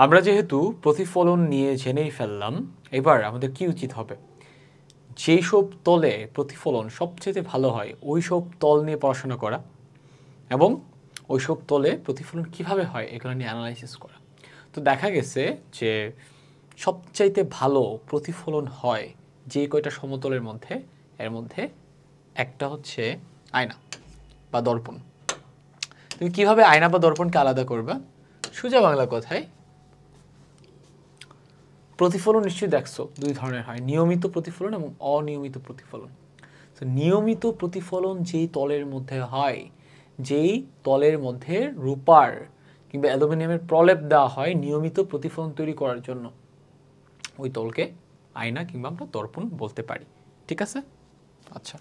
আমরা যেহেতু প্রতিফলন নিয়ে জেনেই ফেললাম, এবার আমাদের কি উচিত হবে? যেই সব তলে প্রতিফলন সবচেয়ে ভালো হয় ওই সব তল নিয়ে পড়াশোনা করা এবং ওই সব তলে প্রতিফলন কিভাবে হয় এগুলো নিয়ে অ্যানালাইসিস করা। তো দেখা গেছে যে সবচাইতে ভালো প্রতিফলন হয় যে কয়টা সমতলের মধ্যে, এর মধ্যে একটা হচ্ছে আয়না বা দর্পণ। তুমি কিভাবে আয়না বা দর্পণকে আলাদা করবা? সোজা বাংলা কথায়, প্রতিফলন নিশ্চয়ই দেখছো দুই ধরনের হয়, নিয়মিত প্রতিফলন এবং অনিয়মিত প্রতিফলন। তো নিয়মিত প্রতিফলন যেই তলের মধ্যে হয়, যেই তলের মধ্যে রূপার কিংবা অ্যালুমিনিয়ামের প্রলেপ দেওয়া হয় নিয়মিত প্রতিফলন তৈরি করার জন্য, ওই তলকে আয়না কিংবা আমরা দর্পণ বলতে পারি। ঠিক আছে? আচ্ছা,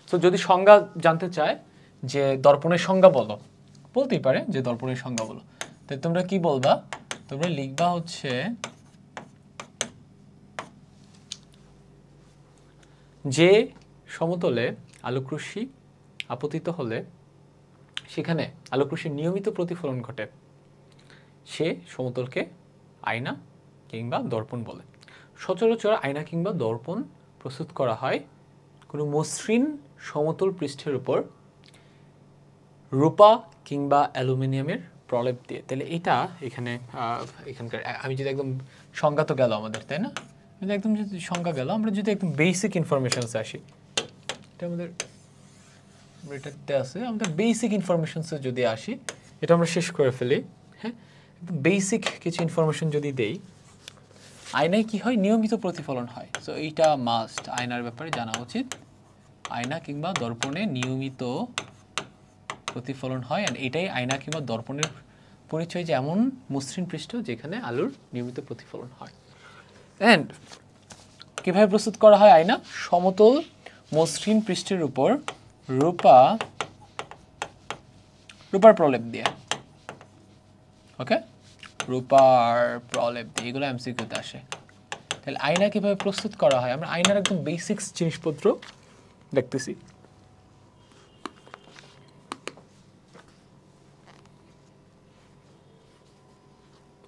তো যদি সংজ্ঞা জানতে চায় যে দর্পণের সংজ্ঞা বলো, বলতেই পারে যে দর্পণের সংজ্ঞা বলো, তাই তোমরা কি বলবা? তোমরা লিখবা হচ্ছে যে সমতলে আলোকরশ্মি আপতিত হলে সেখানে আলোকরশ্মির নিয়মিত প্রতিফলন ঘটে, সে সমতলকে আয়না কিংবা দর্পণ বলে। সচরাচর আয়না কিংবা দর্পণ প্রস্তুত করা হয় কোনো মসৃণ সমতল পৃষ্ঠের উপর রূপা কিংবা অ্যালুমিনিয়ামের প্রলেপ দিয়ে। তাহলে এটা এখানকার আমি যদি একদম সংজ্ঞা তো গেল আমাদের, তাই না? একদম যদি সংজ্ঞা গেল, আমরা যদি একদম বেসিক ইনফরমেশনসে আসি, এটা আমাদের এটাতে আছে, আমাদের বেসিক ইনফরমেশনসে যদি আসি, এটা আমরা শেষ করে ফেলি। হ্যাঁ, একদম বেসিক কিছু ইনফরমেশন যদি দেই, আয়নায় কি হয়? নিয়মিত প্রতিফলন হয়। সো এইটা মাস্ট আয়নার ব্যাপারে জানা উচিত। আয়না কিংবা দর্পণে নিয়মিত প্রতিফলন হয়, আর এটাই আয়না কিংবা দর্পণের পরিচয়, যে এমন মসৃণ পৃষ্ঠ যেখানে আলোর নিয়মিত প্রতিফলন হয়। অ্যান্ড কীভাবে প্রস্তুত করা হয় আয়না? সমতল মসৃণ পৃষ্ঠের উপর রূপার প্রলেপ দিয়ে। ওকে, রূপার প্রলেপ দিয়ে, এগুলো এমসিকিউতে আসে। তাহলে আয়না কীভাবে প্রস্তুত করা হয়, আমরা আয়নার একদম বেসিক্স জিনিসপত্র দেখতেছি।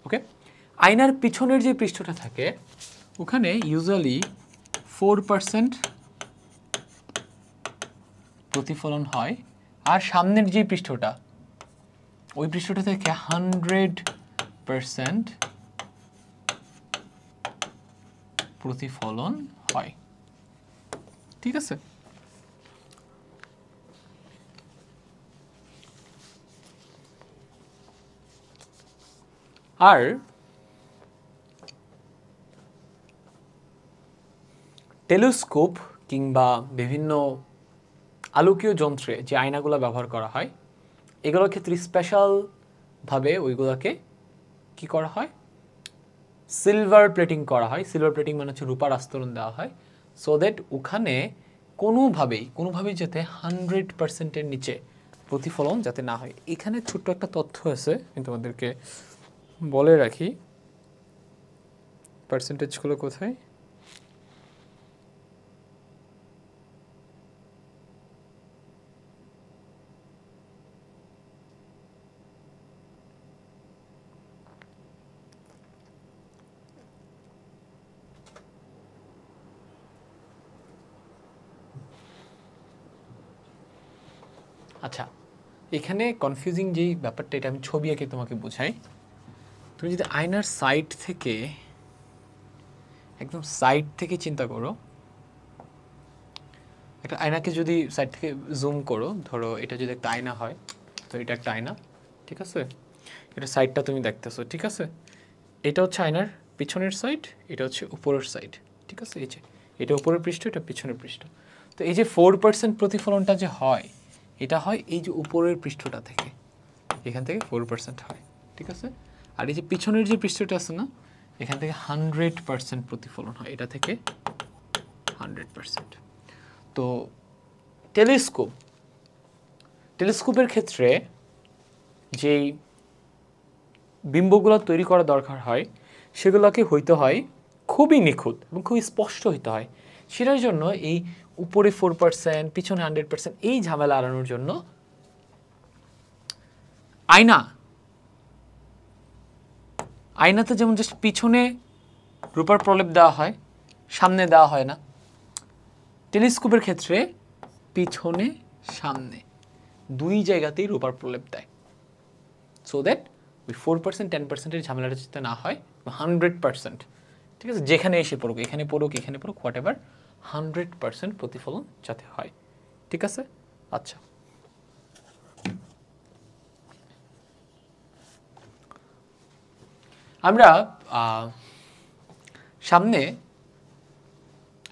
ওকে, আয়নার পিছনের যে পৃষ্ঠটা থাকে ওখানে ইউজুয়ালি 4% প্রতিফলন হয়, আর সামনের যে পৃষ্ঠটা, ওই পৃষ্ঠটা থেকে 100% প্রতিফলন হয়। ঠিক আছে? আর টেলিস্কোপ কিংবা বিভিন্ন আলোকীয় যন্ত্রে যে আয়নাগুলো ব্যবহার করা হয়, এগুলোর ক্ষেত্রে স্পেশালভাবে ওইগুলোকে কি করা হয়? সিলভার প্লেটিং করা হয়। সিলভার প্লেটিং মানে হচ্ছে রূপার আস্তরণ দেওয়া হয়, সো দ্যাট ওখানে কোনোভাবেই যাতে 100%-এর নিচে প্রতিফলন যাতে না হয়। এখানে ছোট্ট একটা তথ্য আছে, আমি তোমাদেরকে বলে রাখি। পার্সেন্টেজগুলো কোথায়? আচ্ছা, এখানে কনফিউজিং যেই ব্যাপারটা, এটা আমি ছবি এঁকে তোমাকে বোঝাই। তুমি যদি আয়নার সাইড থেকে, একদম সাইড থেকে চিন্তা করো, একটা আয়নাকে যদি সাইড থেকে জুম করো, ধরো এটা যদি একটা আয়না হয়, তো এটা একটা আয়না, ঠিক আছে? এটা সাইডটা তুমি দেখতেছো, ঠিক আছে? এটা হচ্ছে আয়নার পিছনের সাইড, এটা হচ্ছে উপরের সাইড, ঠিক আছে? এই যে এটা উপরের পৃষ্ঠ, এটা পিছনের পৃষ্ঠ। তো এই যে 4% প্রতিফলনটা যে হয়, এটা হয় এই যে উপরের পৃষ্ঠটা থেকে, এখান থেকে 4% হয়, ঠিক আছে? আর এই যে পিছনের যে পৃষ্ঠটা আছে না, এখান থেকে 100% প্রতিফলন হয়, এটা থেকে 100%। তো টেলিস্কোপের ক্ষেত্রে যেই বিম্বগুলো তৈরি করা দরকার হয়, সেগুলোকে হইতে হয় খুবই নিখুঁত এবং খুবই স্পষ্ট হইতে হয়। সেটার জন্য এই উপরে 4%, পিছনে 100%, এই ঝামেলা এড়ানোর জন্য আয়নাতে যেমন জাস্ট পিছনে রূপার প্রলেপ দেওয়া হয়, সামনে দেওয়া হয় না। টেলিস্কোপের ক্ষেত্রে পিছনে সামনে দুই জায়গাতেই রূপার প্রলেপ দেয়, সো দ্যাট ওই 4% 10%-এর ঝামেলাটা যাতে না হয়, 100%, ঠিক আছে, যেখানে এসে পড়ুক, এখানে পড়ুক, এখানে পড়ুক, হোয়াট এভার, 100% প্রতিফলন যাতে হয়, ঠিক আছে। আচ্ছা, আমরা সামনে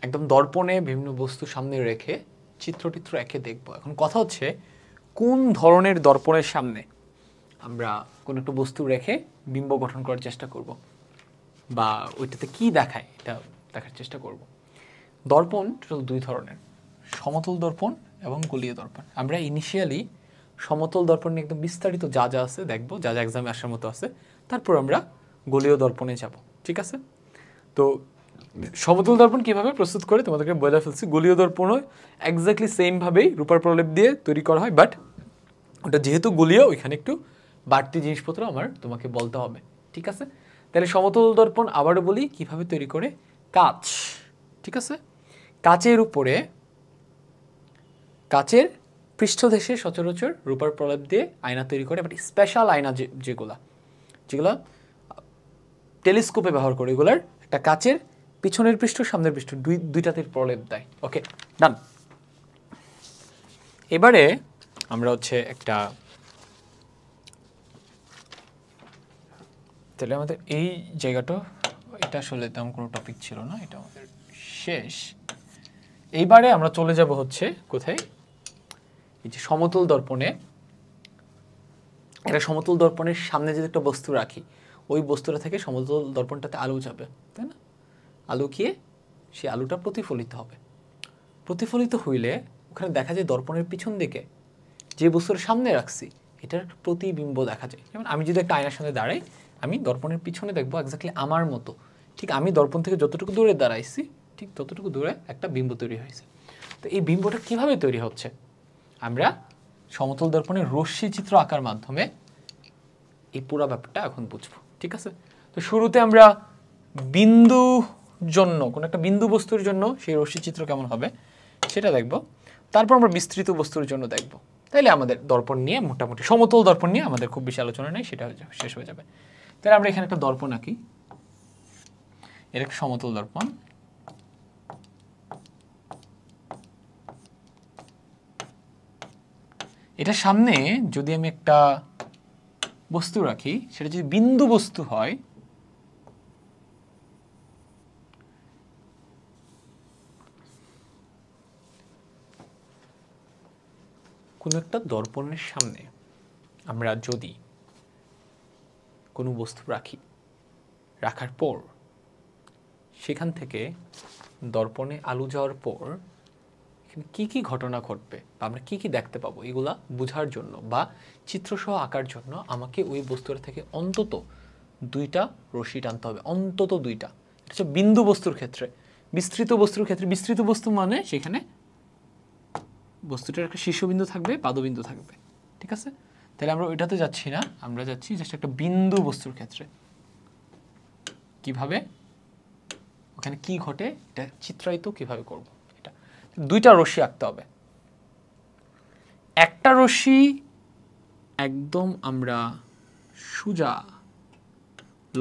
একদম দর্পণে বিভিন্ন বস্তু সামনে রেখে চিত্র এঁকে দেখব। এখন কথা হচ্ছে কোন ধরনের দর্পণের সামনে আমরা কোনো একটা বস্তু রেখে বিম্ব গঠন করার চেষ্টা করব, বা ওইটাতে কি দেখায় এটা দেখার চেষ্টা করব। দর্পণ টোটাল দুই ধরনের, সমতল দর্পণ এবং গোলীয় দর্পণ। আমরা ইনিশিয়ালি সমতল দর্পণ নিয়ে একদম বিস্তারিত যা যা আছে দেখবো, যা যা এক্সামে আসার মতো আছে, তারপর আমরা গোলীয় দর্পণে যাব, ঠিক আছে। তো সমতল দর্পণ কীভাবে প্রস্তুত করে তোমাদেরকে বলে ফেলছি, গোলীয় দর্পণও এক্স্যাক্টলি সেমভাবেই রূপার প্রলেপ দিয়ে তৈরি করা হয়, বাট ওটা যেহেতু গোলীয় ওইখানে একটু বাড়তি জিনিসপত্র আমার তোমাকে বলতে হবে, ঠিক আছে। তাহলে সমতল দর্পণ আবারও বলি কিভাবে তৈরি করে, কাঁচ, ঠিক আছে, কাচের উপরে, কাচের পৃষ্ঠদেশে সচরাচর রূপার প্রলেপ দিয়ে আয়না তৈরি করে, বাট স্পেশাল আয়না যেগুলা টেলিস্কোপে ব্যবহার করে, এগুলার একটা কাচের পিছনের পৃষ্ঠ সামনের পৃষ্ঠ দুইটাতে প্রলেপ দেয়। ওকে, ডান। এবারে আমরা হচ্ছে একটা, তাহলে আমাদের এই জায়গাটা, এটা আসলে তেমন কোনো টপিক ছিল না, এটা আমাদের শেষ। এইবারে আমরা চলে যাব হচ্ছে কোথায়, এই যে সমতল দর্পণে। এটা সমতল দর্পণের সামনে যদি একটা বস্তু রাখি, ওই বস্তুটা থেকে সমতল দর্পণটাতে আলো যাবে, তাই না? আলো গিয়ে সেই আলোটা প্রতিফলিত হবে। প্রতিফলিত হইলে ওখানে দেখা যায় দর্পণের পিছন দিকে যে বস্তুর সামনে রাখছি এটার প্রতিবিম্ব দেখা যায়। যেমন আমি যদি একটা আয়নার সামনে দাঁড়াই, আমি দর্পণের পিছনে দেখবো এক্স্যাক্টলি আমার মতো, ঠিক আমি দর্পণ থেকে যতটুকু দূরে দাঁড়াইছি ঠিক ততটুকু দূরে একটা বিম্ব তৈরি হয়েছে। তো এই বিম্বটা কিভাবে তৈরি হচ্ছে আমরা সমতল দর্পণের রশ্মি চিত্র আঁকার মাধ্যমে এই পুরো ব্যাপারটা এখন বুঝবো, ঠিক আছে। তো শুরুতে আমরা বিন্দু জন্য, কোনো একটা বিন্দু বস্তুর জন্য সেই রশ্মি চিত্র কেমন হবে সেটা দেখব, তারপর আমরা বিস্তৃত বস্তুর জন্য দেখব। তাইলে আমাদের দর্পণ নিয়ে মোটামুটি, সমতল দর্পণ নিয়ে আমাদের খুব বেশি আলোচনা নেই, সেটা হয়ে যাবে, শেষ হয়ে যাবে। তাহলে আমরা এখানে একটা দর্পণ আঁকি, এর একটা সমতল দর্পণ। এটা সামনে যদি আমি একটা বস্তু রাখি, সেটা যদি বিন্দু বস্তু হয়, কোনো একটা দর্পণের সামনে আমরা যদি কোনো বস্তু রাখি, রাখার পর সেখান থেকে দর্পণে আলো যাওয়ার পর এখানে কী কী ঘটনা ঘটবে বা আমরা কী কী দেখতে পাবো, এগুলা বোঝার জন্য বা চিত্রসহ আঁকার জন্য আমাকে ওই বস্তুর থেকে অন্তত দুইটা রশ্মি টানতে হবে, অন্তত দুইটা। এটা হচ্ছে বিন্দু বস্তুর ক্ষেত্রে। বিস্তৃত বস্তুর ক্ষেত্রে, বিস্তৃত বস্তু মানে সেখানে বস্তুটার একটা শীর্ষবিন্দু থাকবে, পাদবিন্দু থাকবে, ঠিক আছে। তাহলে আমরা ওইটাতে যাচ্ছি না, আমরা যাচ্ছি জাস্ট একটা বিন্দু বস্তুর ক্ষেত্রে। কিভাবে, ওখানে কি ঘটে এটা চিত্রায়িত কিভাবে করব, এটা দুইটা রশ্মি আঁকতে হবে। একটা রশ্মি একদম আমরা সোজা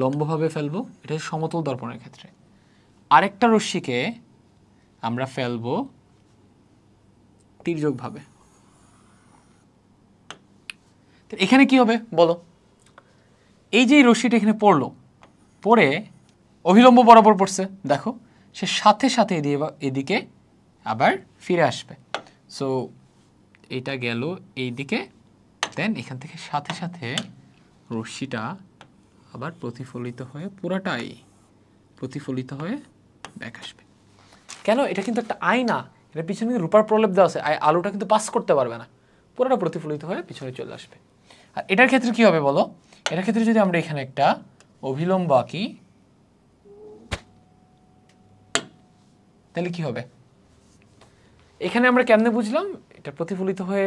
লম্বভাবে ফেলবো, এটা সমতল দর্পণের ক্ষেত্রে। আরেকটা রশ্মিকে আমরা ফেলবো তির্যকভাবে। এখানে কি হবে বলো, এই যে রশ্মিটা এখানে পড়লো, পড়ে অভিলম্ব বরাবর পড়ছে, দেখো সে সাথে সাথে এদিকে আবার ফিরে আসবে। সো এটা গেল এইদিকে, দেন এখান থেকে সাথে সাথে রশ্মিটা আবার প্রতিফলিত হয়ে পুরাটাই প্রতিফলিত হয়ে ব্যাক আসবে। কেন, এটা কিন্তু একটা আয়না, এটা পিছনে রূপার প্রলেপ দেওয়া আছে, আলোটা কিন্তু পাস করতে পারবে না, পুরোটা প্রতিফলিত হয়ে পিছনে চলে আসবে। আর এটার ক্ষেত্রে কি হবে বলো, এটার ক্ষেত্রে যদি আমরা এখানে একটা অভিলম্ব আঁকি তাহলে কি হবে, এখানে আমরা কেমনে বুঝলাম এটা প্রতিফলিত হয়ে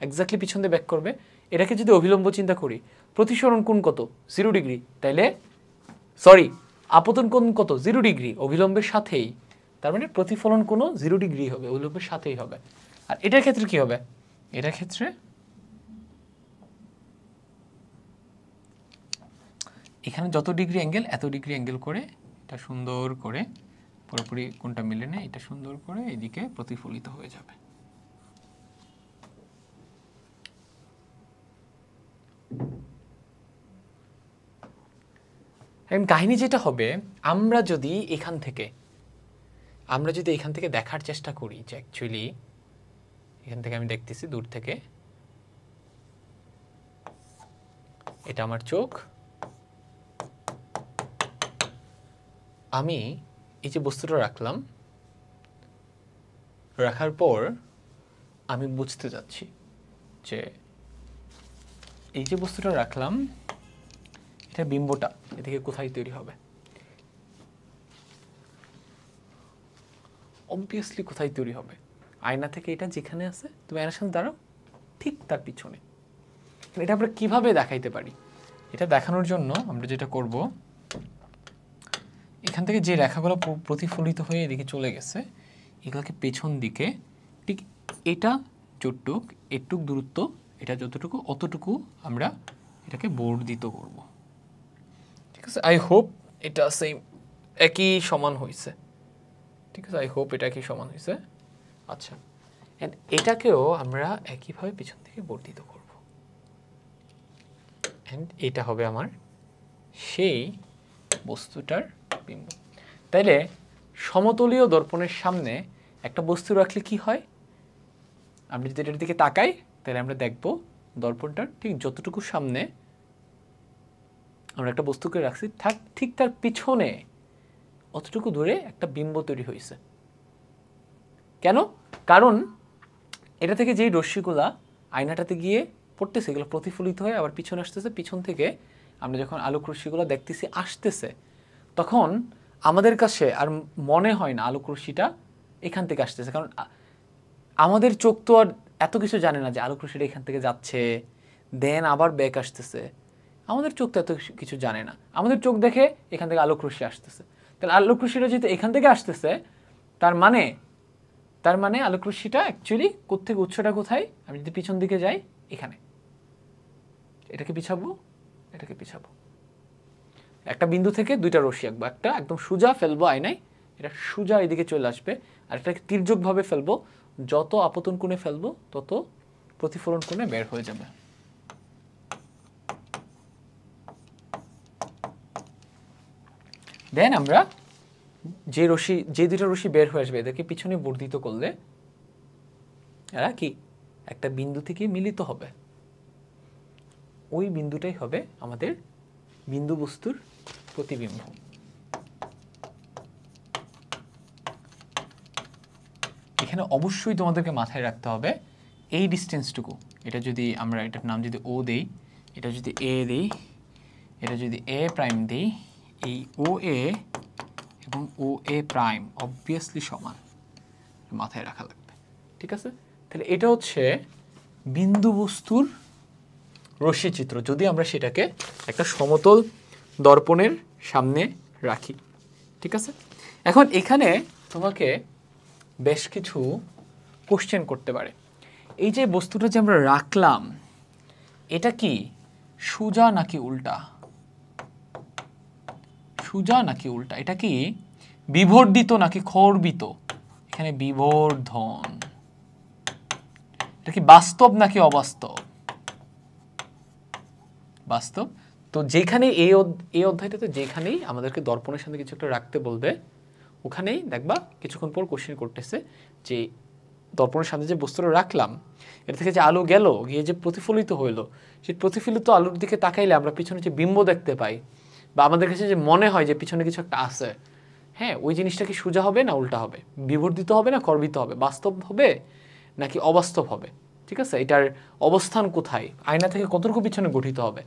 এক্স্যাক্টলি পিছন দিয়ে ব্যাক করবে, এটাকে যদি অভিলম্ব চিন্তা করি, প্রতিসরণ কোণ কত? 0 ডিগ্রি। তাইলে সরি, আপতন কোণ কত? 0 ডিগ্রি, অভিলম্বের সাথেই। তার মানে প্রতিফলন কোণও 0 ডিগ্রি হবে, অভিলম্বের সাথেই হবে। আর এটার ক্ষেত্রে কি হবে? এটার ক্ষেত্রে এখানে যত ডিগ্রি অ্যাঙ্গেল, এত ডিগ্রি অ্যাঙ্গেল করে এটা সুন্দর করে পুরোপুরি কোণটা মিলে নেয়, এটা সুন্দর করে এদিকে প্রতিফলিত হয়ে যাবে। এখন কাহিনী যেটা হবে, আমরা যদি এখান থেকে দেখার চেষ্টা করি যে অ্যাকচুয়ালি এখান থেকে আমি দেখতেছি দূর থেকে, এটা আমার চোখ, আমি এই যে বস্তুটা রাখলাম, রাখার পর আমি বুঝতে যাচ্ছি যে এই যে বস্তুটা রাখলাম, এটা বিম্বটা এদিকে কোথায় তৈরি হবে? অবভিয়াসলি কোথায় তৈরি হবে? আয়না থেকে এটা যেখানে আছে, তুমি আয়নার সামনে দাঁড়াও, ঠিক তার পিছনে। এটা আমরা কিভাবে দেখাইতে পারি? এটা দেখানোর জন্য আমরা যেটা করব, এখান থেকে যে রেখাগুলো প্রতিফলিত হয়ে এদিকে চলে গেছে, এগুলোকে পেছন দিকে ঠিক এটা যতটুক, এটুক দূরত্ব, এটা যতটুকু অতটুকু আমরা এটাকে বর্ধিত করব। ঠিক আছে, আই হোপ এটা সেম একই সমান হয়েছে। ঠিক আছে, আই হোপ এটা একই সমান হয়েছে। আচ্ছা, এন্ড এটাকেও আমরা একইভাবে পিছন থেকে বর্ধিত করব। এন্ড এটা হবে আমার সেই বস্তুটার বিম্ব। তাইলে সমতলীয় দর্পণের সামনে একটা বস্তু রাখলে কি হয়? আমরা যদি এটার দিকে তাকাই, তাহলে আমরা দেখব দর্পণটার ঠিক যতটুকু সামনে আমরা একটা বস্তুকে রাখছি, ঠিক তার পিছনে অতটুকু দূরে একটা বিম্ব তৈরি হয়েছে। কেন? কারণ এটা থেকে যেই রশ্মিগুলা আয়নাটাতে গিয়ে পড়তেছে, এগুলো প্রতিফলিত হয়ে আবার পিছনে আসতেছে, পিছন থেকে আমরা যখন আলোক রশ্মিগুলো দেখতেছি আসতেছে, তখন আমাদের কাছে আর মনে হয় না আলোক রশ্মিটা এখান থেকে আসতেছে। কারণ আমাদের চোখ তো আর এত কিছু জানে না যে আলোক রশ্মিটা এখান থেকে যাচ্ছে দেন আবার ব্যাক আসতেছে। আমাদের চোখ তো এত কিছু জানে না। আমাদের চোখ দেখে এখান থেকে আলোক রশ্মি আসতেছে। তাহলে আলোক রশ্মিটা যেহেতু এখান থেকে আসতেছে, তার মানে আলোক রশ্মিটা অ্যাকচুয়ালি কোত্থেকে, উৎসটা কোথায়? আমি যদি পিছন দিকে যাই, এখানে। এটাকে পিছাবো, এটাকে পিছাবো, একটা বিন্দু থেকে দুইটা রশ্মি আঁকবো, একটা একদম সোজা ফেলবো আয়নায়, এটা সোজা এদিকে চলে আসবে, আর এটাকে তির্যকভাবে ফেলবো, যত আপতন কোণে ফেলবো তত প্রতিফলন কোণে বের হয়ে যাবে। দেন আমরা যে দুটো রশ্মি বের হয়ে আসবে এদেরকে পিছনে বর্ধিত করলে এরা কি একটা বিন্দু থেকে মিলিত হবে। ওই বিন্দুটাই হবে আমাদের বিন্দু বস্তুর প্রতিবিম্ব। এখানে অবশ্যই তোমাদেরকে মাথায় রাখতে হবে এই ডিস্টেন্সটুকু, এটা যদি আমরা এটার নাম যদি ও দেই, এটা যদি এ দেই, এটা যদি এ প্রাইম দেই, এই ও এ এবং ও এ প্রাইম অবভিয়াসলি সমান, মাথায় রাখা লাগবে। ঠিক আছে, তাহলে এটা হচ্ছে বিন্দু বস্তুর রশ্মিচিত্র, যদি আমরা সেটাকে একটা সমতল দর্পণের সামনে রাখি। ঠিক আছে, এখন এখানে তোমাকে বেশ কিছু কোশ্চেন করতে পারে। এই যে বস্তুটা যে আমরা রাখলাম, এটা কি সোজা নাকি উল্টা? সোজা নাকি উল্টা? এটা কি বিবর্ধিত নাকি খর্বিত? এখানে বিবর্ধন। এটা কি বাস্তব নাকি অবাস্তব? বাস্তব। তো যেখানে এই অধ্যায়টাতে যেখানেই আমাদেরকে দর্পণের সামনে কিছু একটা রাখতে বলবে, ওখানেই দেখবা কিছুক্ষণ পর কোশ্চেন করতেছে যে দর্পণের সামনে যে বস্তুটা রাখলাম, এটা থেকে যে আলো গেল, গিয়ে যে প্রতিফলিত হইলো, সেই প্রতিফলিত আলোর দিকে তাকাইলে আমরা পিছনে যে বিম্ব দেখতে পাই, বা আমাদের কাছে যে মনে হয় যে পিছনে কিছু একটা আছে, হ্যাঁ, ওই জিনিসটা কি সোজা হবে না উল্টা হবে? বিবর্ধিত হবে না খর্বিত হবে? বাস্তব হবে নাকি অবাস্তব হবে? ঠিক আছে, এটার অবস্থান কোথায়? আয়না থেকে কতটুকু পিছনে গঠিত হবে?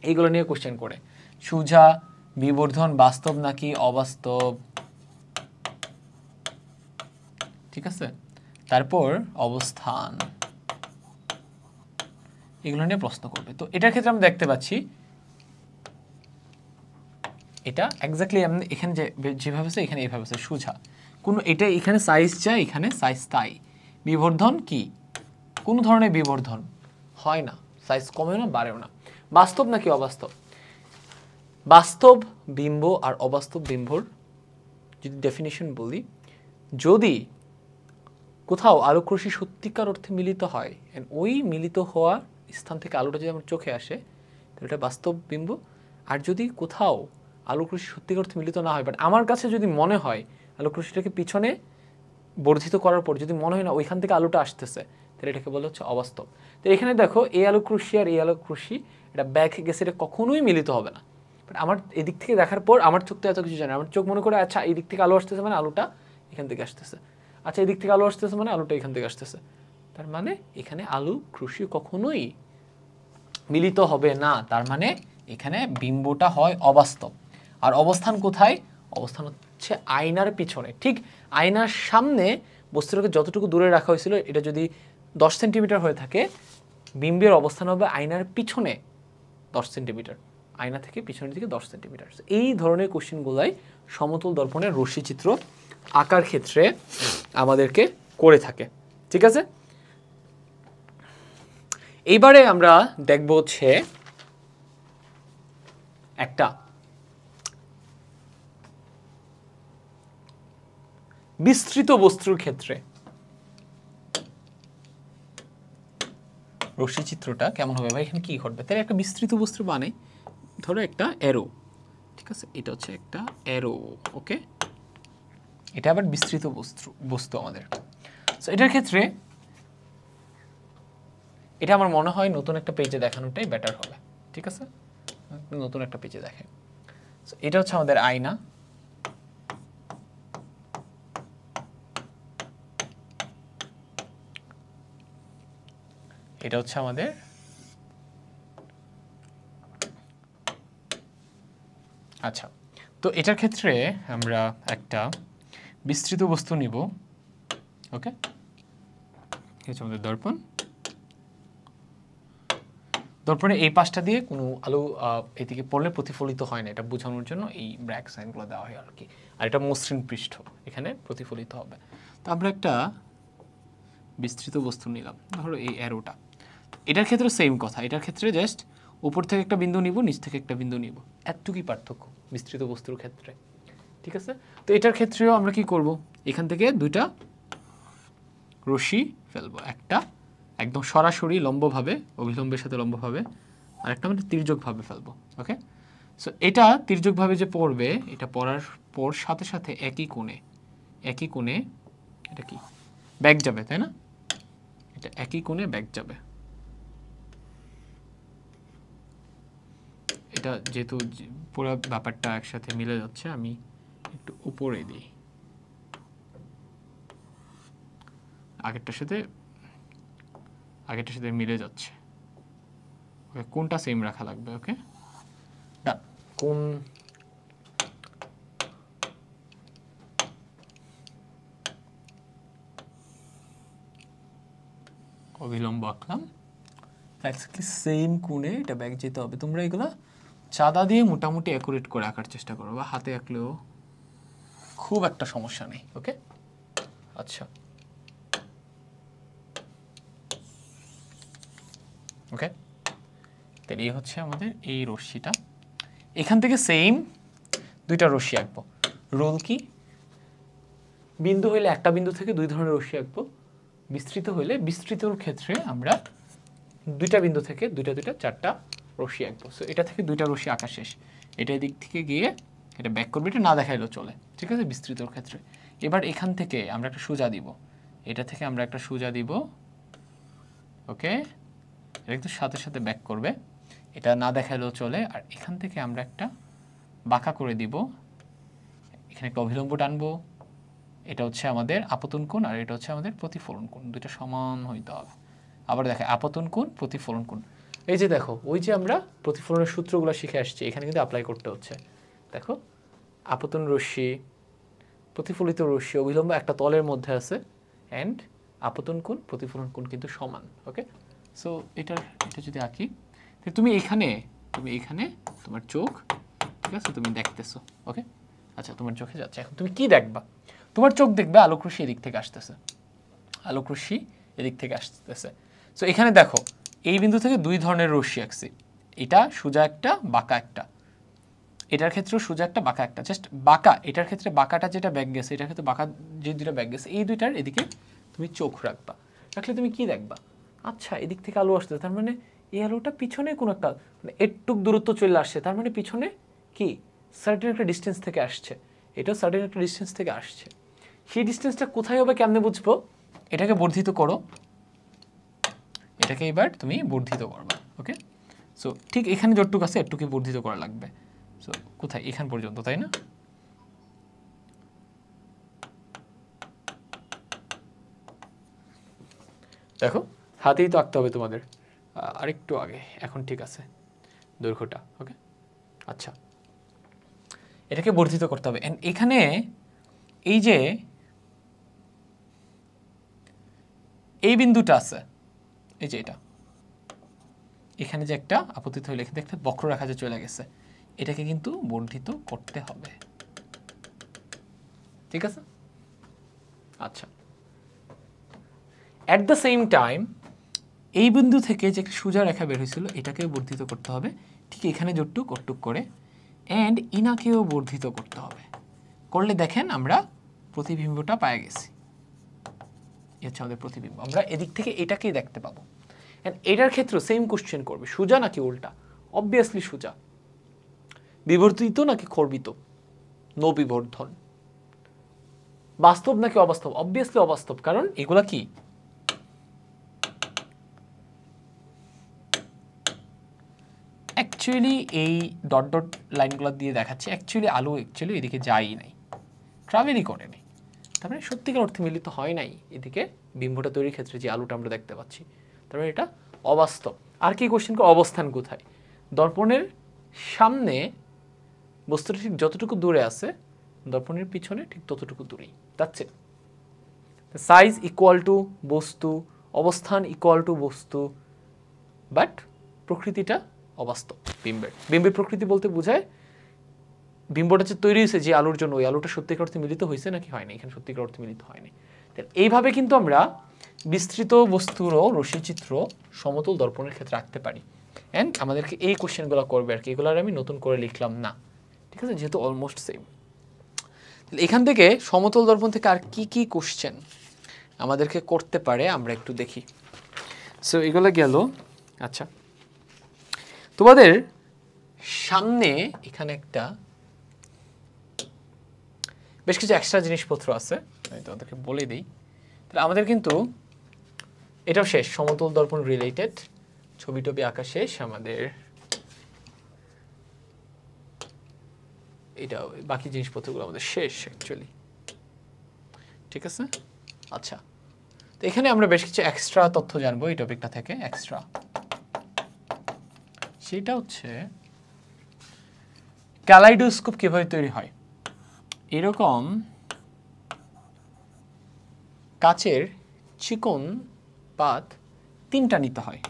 এইগুলো নিয়ে কোশ্চেন করে। সোজা, বিবর্ধন, বাস্তব নাকি অবাস্তব? ঠিক আছে, তারপর অবস্থান, এগুলো নিয়ে প্রশ্ন করবে। তো এটার ক্ষেত্রে আমরা দেখতে পাচ্ছি এটা এক্স্যাক্টলি এখানে যেভাবে আছে এখানে এইভাবে আছে সোজা, কোনো এটা এখানে সাইজ চাই, এখানে সাইজ তাই। বিবর্ধন কি? কোনো ধরনের বিবর্ধন হয় না, সাইজ কমেও না বাড়েও না। বাস্তব নাকি অবাস্তব? বাস্তব বিম্ব আর অবাস্তব বিম্বর যদি ডেফিনিশন বলি, যদি কোথাও আলোক রশ্মি সত্যিকার অর্থে মিলিত হয়, ওই মিলিত হওয়ার স্থান থেকে আলোটা যদি আমার চোখে আসে তাহলে এটা বাস্তব বিম্ব। আর যদি কোথাও আলোক রশ্মি সত্যিকার অর্থে মিলিত না হয়, বাট আমার কাছে যদি মনে হয় আলোক রশ্মিটাকে পিছনে বর্ধিত করার পর যদি মনে হয় না ওইখান থেকে আলোটা আসতেছে, তাহলে এটাকে বলা হচ্ছে অবাস্তব। তো এখানে দেখো এই আলোক রশ্মি আর এই আলোক রশ্মি এটা ব্যাক গেছে, এটা কখনোই মিলিত হবে না। বাট আমার এদিক থেকে দেখার পর আমার চোখ তো এত কিছু জানে, আমার চোখ মনে করে আচ্ছা এই দিক থেকে আলো আসতেছে মানে আলোটা এখান থেকে আসতেছে, আচ্ছা এদিক থেকে আলো আসতেছে মানে আলোটা এখান থেকে আসতেছে। তার মানে এখানে আলো রশ্মি কখনোই মিলিত হবে না, তার মানে এখানে বিম্বটা হয় অবাস্তব। আর অবস্থান কোথায়? অবস্থান হচ্ছে আয়নার পিছনে। ঠিক আয়নার সামনে বস্তুটাকে যতটুকু দূরে রাখা হয়েছিল, এটা যদি 10 সেন্টিমিটার হয়ে থাকে, বিম্বের অবস্থান হবে আয়নার পিছনে 10 সেন্টিমিটার, আয়না থেকে পিছনের দিকে 10 সেন্টিমিটার। এই ধরনের কোশ্চেনগুলাই সমতল দর্পণের রশ্মিচিত্র আঁকার ক্ষেত্রে আমাদেরকে করে থাকে। ঠিক আছে, এইবারে আমরা দেখব হচ্ছে একটা বিস্তৃত বস্তুর ক্ষেত্রে রশ্মিচিত্রটা কেমন হবে, ভাই এখানে কি ঘটবে। তাহলে একটা বিস্তৃত বস্তু বানাই, ধরো একটা অ্যারো, ঠিক আছে, এটা হচ্ছে একটা অ্যারো, ওকে, এটা আবার বিস্তৃত বস্তু আমাদের। সো এটার ক্ষেত্রে এটা আমার মনে হয় নতুন একটা পেজে দেখানোটাই বেটার হবে। ঠিক আছে, নতুন একটা পেজে দেখে। সো এটা হচ্ছে আমাদের আয়না, এটা হচ্ছে আমাদের আচ্ছা। তো এটার ক্ষেত্রে আমরা একটা বিস্তৃত বস্তু নিব, ওকে, হচ্ছে আমাদের দর্পণ। দর্পণে এই পাশটা দিয়ে কোনো আলো এদিকে পড়লে প্রতিফলিত হয় না, এটা বোঝানোর জন্য এই ব্র্যাক সাইনগুলো দেওয়া হয় আর কি। আর এটা মসৃণ পৃষ্ঠ, এখানে প্রতিফলিত হবে। তো আমরা একটা বিস্তৃত বস্তু নিলাম, ধরো এই অ্যারোটা। এটার ক্ষেত্রে সেম কথা, এটার ক্ষেত্রে জাস্ট উপর থেকে একটা বিন্দু নিব, নিচ থেকে একটা বিন্দু নিব, এতটুকুই পার্থক্য বিস্তৃত বস্তুর ক্ষেত্রে। ঠিক আছে, তো এটার ক্ষেত্রেও আমরা কি করব, এখান থেকে দুইটা রশ্মি ফেলবো, একটা একদম সরাসরি লম্বভাবে, অভিলম্বের সাথে লম্বভাবে, আর একটা মানে তির্যকভাবে ফেলবো, ওকে। সো এটা তির্যকভাবে যে পড়বে, এটা পড়ার পর সাথে সাথে একই কোণে এটা কি ব্যাক যাবে, তাই না? এটা একই কোণে ব্যাক যাবে। এটা যেহেতু পুরো ব্যাপারটা একসাথে মিলে যাচ্ছে, আমি একটু উপরে দিই, আগেরটার সাথে মিলে যাচ্ছে। ওকে, কোনটা সেম রাখা লাগবে, ওকে ডান। কোন অবিলম্ব আঁকলাম, এক্স্যাক্টলি সেম কোণে এটা ব্যাক যেতে হবে। তোমরা এগুলো চাঁদা দিয়ে মোটামুটি অ্যাকুরেট করে আঁকার চেষ্টা করো, বা হাতে আঁকলেও খুব একটা সমস্যা নেই, ওকে। আচ্ছা, ওকে, তাহলে এই হচ্ছে আমাদের এই রশ্মিটা। এখান থেকে সেম দুইটা রশ্মি আঁকবো। রোল কি? বিন্দু হইলে একটা বিন্দু থেকে দুই ধরনের রশ্মি আঁকবো, বিস্তৃত হইলে বিস্তৃতর ক্ষেত্রে আমরা দুইটা বিন্দু থেকে দুইটা চারটা রশ্মি আঁকবো। সো এটা থেকে দুইটা রশ্মি আঁকা শেষ, এটা এদিক থেকে গিয়ে এটা ব্যাক করবে, এটা না দেখাইলেও চলে, ঠিক আছে, বিস্তৃতর ক্ষেত্রে। এবার এখান থেকে আমরা একটা সোজা দিব, এটা থেকে আমরা একটা সোজা দিব, ওকে, এটা একটু সাথে সাথে ব্যাক করবে, এটা না দেখাইলেও চলে। আর এখান থেকে আমরা একটা বাঁকা করে দিব, এখানে একটা অভিলম্ব টানবো, এটা হচ্ছে আমাদের আপতন কোণ আর এটা হচ্ছে আমাদের প্রতিফলন কোণ, দুটো সমান হইতে হবে। আবার দেখো আপতন কোণ, প্রতিফলন কোণ, এই যে দেখো ওই যে আমরা প্রতিফলনের সূত্রগুলো শিখে আসছি, এখানে কিন্তু অ্যাপ্লাই করতে হচ্ছে। দেখো আপতন রশ্মি, প্রতিফলিত রশ্মি, অভিলম্ব একটা তলের মধ্যে আছে, অ্যান্ড আপতন কোণ প্রতিফলন কোণ কিন্তু সমান, ওকে। সো এটা যদি আঁকি, তুমি এখানে তোমার চোখ, ঠিক আছে, তুমি দেখতেছো, ওকে, আচ্ছা তোমার চোখে যাচ্ছে। এখন তুমি কি দেখবা? তোমার চোখ দেখবে আলোক রশ্মি এদিক থেকে আসতেছে, আলোক রশ্মি এদিক থেকে আসতেছে। সো এখানে দেখো এই বিন্দু থেকে দুই ধরনের রশ্মি আঁকছি, এটা সোজা একটা, বাঁকা একটা। এটার ক্ষেত্রেও সোজা একটা, বাঁকা একটা। জাস্ট বাঁকা, এটার ক্ষেত্রে বাঁকাটা যেটা ব্যাক গেছে, এটার ক্ষেত্রে বাঁকা যে দুইটা ব্যাক গেছে, এই দুইটার এদিকে তুমি চোখ রাখবা। রাখলে তুমি কি দেখবা? আচ্ছা এদিক থেকে আলো আসতেছে, তার মানে এই আলোটা পিছনে কোনো একটা, মানে একটুক দূরত্ব চলে আসছে, তার মানে পিছনে কি সার্টেন একটা ডিস্টেন্স থেকে আসছে, এটাও সার্টেন একটা ডিস্টেন্স থেকে আসছে। সেই ডিস্টেন্সটা কোথায় হবে কেমনে বুঝবো? এটাকে বর্ধিত করো, এটাকে এবার তুমি বর্ধিত করবা, ওকে। সো ঠিক এখানে যতটুকু আছে একটুকে বর্ধিত করা লাগবে। সো কোথায়? এখান পর্যন্ত, তাই না? দেখো হাতেই তো আঁকতে হবে তোমাদের, আরেকটু আগে, এখন ঠিক আছে দৈর্ঘ্যটা, ওকে। আচ্ছা এটাকে বর্ধিত করতে হবে। এন্ড এখানে এই যে এই বিন্দুটা আছে, এই যে এটা, এখানে যে একটা আপতিত হইলে এখানে একটা বক্ররেখা যে চলে গেছে, এটাকে কিন্তু বর্ধিত করতে হবে, ঠিক আছে? আচ্ছা অ্যাট দ্য সেম টাইম এই বিন্দু থেকে যে একটা সোজা রেখা বের হয়েছিল, এটাকেও বর্ধিত করতে হবে, ঠিক এখানে যতটুক অটুক করে। অ্যান্ড ইনাকেও বর্ধিত করতে হবে, করলে দেখেন আমরা প্রতিবিম্বটা পায়ে গেছি। এই হচ্ছে আমাদের প্রতিবিম্ব, আমরা এদিক থেকে এটাকেই দেখতে পাবো। অ্যান্ড এটার ক্ষেত্রে সেম কোশ্চেন করবে, সোজা নাকি উল্টা? অবভিয়াসলি সোজা। বিবর্ধিত নাকি খর্বিত? নো বিবর্ধন। বাস্তব নাকি অবাস্তব? অবভিয়াসলি অবাস্তব, কারণ এগুলা কি অ্যাকচুয়ালি এই ডট ডট লাইনগুলো দিয়ে দেখাচ্ছে অ্যাকচুয়ালি আলো অ্যাকচুয়ালি এদিকে যায়ই নাই, ট্রাভেলই করে নাই, তার মানে সত্যিকার অর্থে মিলিত হয় নাই এদিকে বিম্বটা তৈরির ক্ষেত্রে যে আলোটা আমরা দেখতে পাচ্ছি, তার মানে এটা অবাস্তব। আর কি কোশ্চেন করে? অবস্থান কোথায়? দর্পণের সামনে বস্তুটা ঠিক যতটুকু দূরে আছে, দর্পণের পিছনে ঠিক ততটুকু দূরেই, যাচ্ছে। সাইজ ইকুয়াল টু বস্তু, অবস্থান ইকুয়াল টু বস্তু, বাট প্রকৃতিটা অবাস্তব বিম্বের প্রকৃতি বলতে বোঝায় বিম্বটা যে তৈরি হয়েছে যে আলোর জন্য, ওই আলোটা সত্যিকার অর্থে মিলিত হয়েছে নাকি হয়নি, এখানে সত্যিকার অর্থে মিলিত হয়নি। এইভাবে কিন্তু আমরা বিস্তৃত বস্তুরও রশ্মিচিত্র সমতল দর্পণের ক্ষেত্রে আঁকতে পারি। অ্যান্ড আমাদেরকে এই কোশ্চেনগুলো করবে আর কি, এগুলো আর আমি নতুন করে লিখলাম না, ঠিক আছে, যেহেতু অলমোস্ট সেম। এখান থেকে সমতল দর্পণ থেকে আর কি কি কোশ্চেন আমাদেরকে করতে পারে আমরা একটু দেখি। সো এগুলো গেল। আচ্ছা তোমাদের সামনে এখানে একটা বেশ কিছু এক্সট্রা জিনিসপত্র আছে, আমি তোমাদেরকে বলে দিই। তাহলে আমাদের কিন্তু এটাও শেষ, সমতল দর্পণ রিলেটেড ছবি টবি আঁকা শেষ আমাদের, এটা বাকি জিনিসপত্রগুলো আমাদের শেষ অ্যাকচুয়ালি, ঠিক আছে। আচ্ছা তো এখানে আমরা বেশ কিছু এক্সট্রা তথ্য জানবো এই টপিকটা থেকে। এক্সট্রা সেটা হচ্ছে ক্যালাইডোস্কোপ কিভাবে তৈরি হয়। এরকম কাচের চিকন পাত তিনটা নিতে হয়,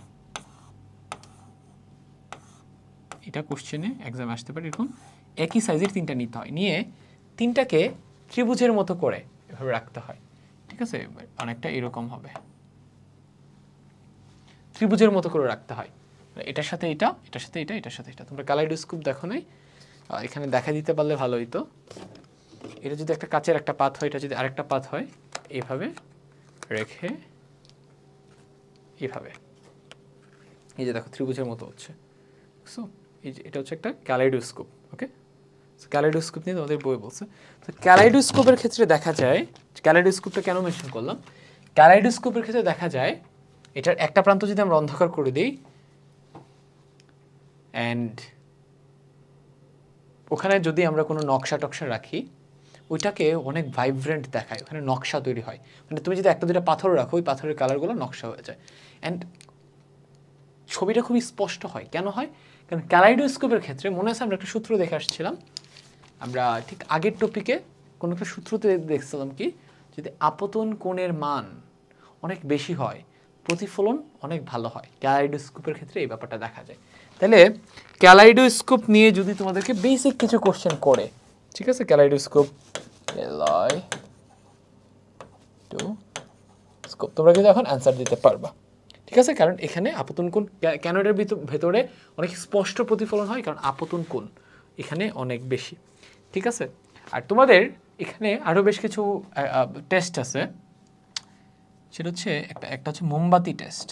এটা কোশ্চেনে এক্সাম আসতে পারে, এরকম একই সাইজের তিনটা নিতে হয়, নিয়ে তিনটাকে ত্রিভুজের মতো করে এভাবে রাখতে হয়, ঠিক আছে, অনেকটা এরকম হবে, ত্রিভুজের মতো করে রাখতে হয়, এটার সাথে এটা, এটার সাথে এটা, এটার সাথে এটা। তোমরা ক্যালাইডোস্কোপ দেখো নাই, এখানে দেখা দিতে পারলে ভালো হইতো। এটা যদি একটা কাচের একটা পাত হয়, এটা যদি আরেকটা পাত হয়, এইভাবে রেখে এইভাবে, এই যে দেখো ত্রিভুজের মতো হচ্ছে। সো এই যে এটা হচ্ছে একটা ক্যালাইডোস্কোপ, ওকে। ক্যালাইডোস্কোপ নিয়ে তোমাদের বই বলছে। তো ক্যালাইডোস্কোপের ক্ষেত্রে দেখা যায়, ক্যালাইডোস্কোপটা কেন মেনশন করলাম, ক্যালাইডোস্কোপের ক্ষেত্রে দেখা যায় এটার একটা প্রান্ত যদি আমরা অন্ধকার করে দিই অ্যান্ড ওখানে যদি আমরা কোনো নকশা টকশা রাখি, ওইটাকে অনেক ভাইব্রেন্ট দেখায়, ওখানে নকশা তৈরি হয়, মানে তুমি যদি একটা দুটা পাথর রাখো, ওই পাথরের কালারগুলো নকশা হয়ে যায়, অ্যান্ড ছবিটা খুবই স্পষ্ট হয়। কেন হয়? কারণ ক্যালাইডোস্কোপের ক্ষেত্রে মনে আছে আমরা একটা সূত্র দেখে আসছিলাম, আমরা ঠিক আগের টপিকে কোনো একটা সূত্রতে দেখছিলাম কি, যদি আপতন কোণের মান অনেক বেশি হয় প্রতিফলন অনেক ভালো হয়। ক্যালাইডোস্কোপের ক্ষেত্রে এই ব্যাপারটা দেখা যায়। তাহলে ক্যালাইডোস্কোপ নিয়ে যদি তোমাদেরকে বেসিক কিছু কোশ্চেন করে, ঠিক আছে, ক্যালাইডোস্কোপ স্কোপ তোমরা কিন্তু এখন অ্যান্সার দিতে পারবা, ঠিক আছে, কারণ এখানে আপতন কোণ কেন এটার ভেতরে অনেক স্পষ্ট প্রতিফলন হয়, কারণ আপতন কোণ এখানে অনেক বেশি, ঠিক আছে। আর তোমাদের এখানে আরও বেশ কিছু টেস্ট আছে, সেটা হচ্ছে একটা হচ্ছে মোমবাতি টেস্ট।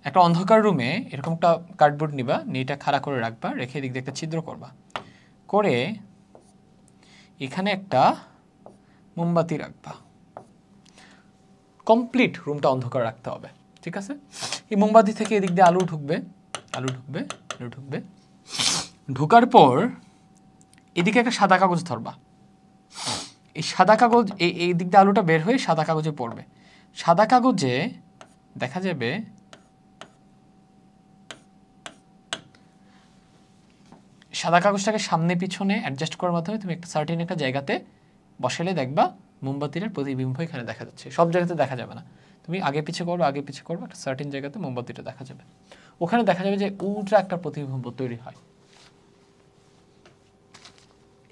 একটা অন্ধকার রুমে এরকম একটা কার্ডবোর্ড নিবা, নিয়ে এটা খাড়া করে রাখবা, রেখে এদিক দিয়ে একটা ছিদ্র করবা, করে এখানে একটা মোমবাতি রাখবা, কমপ্লিট রুমটা অন্ধকার রাখতে হবে, ঠিক আছে। এই মোমবাতি থেকে এদিক দিয়ে আলো ঢুকবে, ঢুকার পর এদিকে একটা সাদা কাগজ ধরবা, এই সাদা কাগজ এই দিক দিয়ে আলোটা বের হয়ে সাদা কাগজে পড়বে, সাদা কাগজে দেখা যাবে সাদা কাগজটাকে সামনে পিছনে অ্যাডজাস্ট করার মাধ্যমে তুমি একটা সার্টেন একটা জায়গাতে বসালে দেখবা মোমবাতির প্রতিবিম্ব এখানে দেখা যাচ্ছে। সব জায়গাতে দেখা যাবে না, তুমি আগে পিছে করবো একটা সার্টেন জায়গাতে মোমবাতিটা দেখা যাবে, ওখানে দেখা যাবে যে উল্টা একটা প্রতিবিম্ব তৈরি হয়।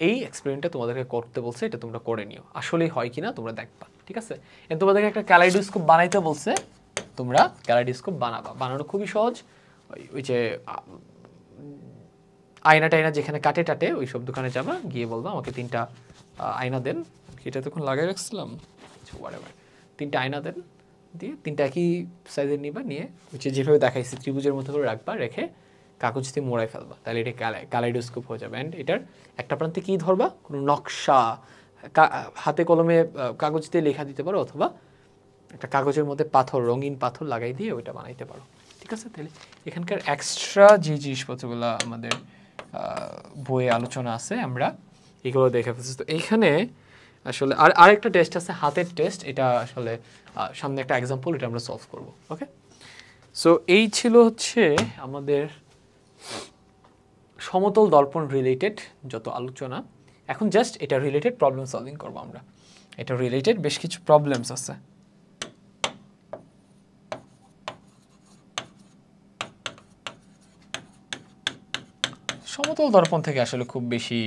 এই এক্সপেরিমেন্টটা তোমাদেরকে করতে বলছে, এটা তোমরা করে নিও, আসলেই হয় কিনা তোমরা দেখবা, ঠিক আছে। তোমাদেরকে একটা ক্যালাইডোস্কোপ বানাইতে বলছে, তোমরা ক্যালাইডোস্কোপ বানানো খুবই সহজ। ওই যে আয়না টাইনা যেখানে কাটে টাটে ওই সব দোকানে যাবা, গিয়ে বলবা আমাকে 3টা আয়না দেন, এটা তখন লাগাই রাখছিলাম, তিনটা আয়না দেন, দিয়ে 3টা একই সাইজের নিবা, নিয়ে যেভাবে দেখাইছি ত্রিভুজের মতো করে রাখবা, রেখে কাগজ দিয়ে মোড়াই ফেলবা, তাহলে এটা ক্যালাইডোস্কোপ হয়ে যাবে। অ্যান্ড এটার একটা প্রান্তে কী ধরবা, কোনো নকশা হাতে কলমে কাগজ দিয়ে লেখা দিতে পারো, অথবা একটা কাগজের মধ্যে রঙিন পাথর লাগাই দিয়ে ওইটা বানাইতে পারো, ঠিক আছে। তাহলে এখানকার এক্সট্রা যে জিনিসপত্রগুলো আমাদের বইয়ে আলোচনা আছে আমরা এগুলো দেখে ফেলছি। তো এইখানে আসলে আরেকটা টেস্ট আছে, হাতের টেস্ট, এটা আসলে সামনে একটা এক্সাম্পল, এটা আমরা সলভ করব, ওকে। সো এই ছিল হচ্ছে আমাদের সমতল দর্পণ রিলেটেড যত আলোচনা। এখন জাস্ট এটা রিলেটেড প্রবলেম সলভিং করবো আমরা, এটা রিলেটেড বেশ কিছু প্রবলেমস আছে। সমতল দর্পণ থেকে আসলে খুব বেশি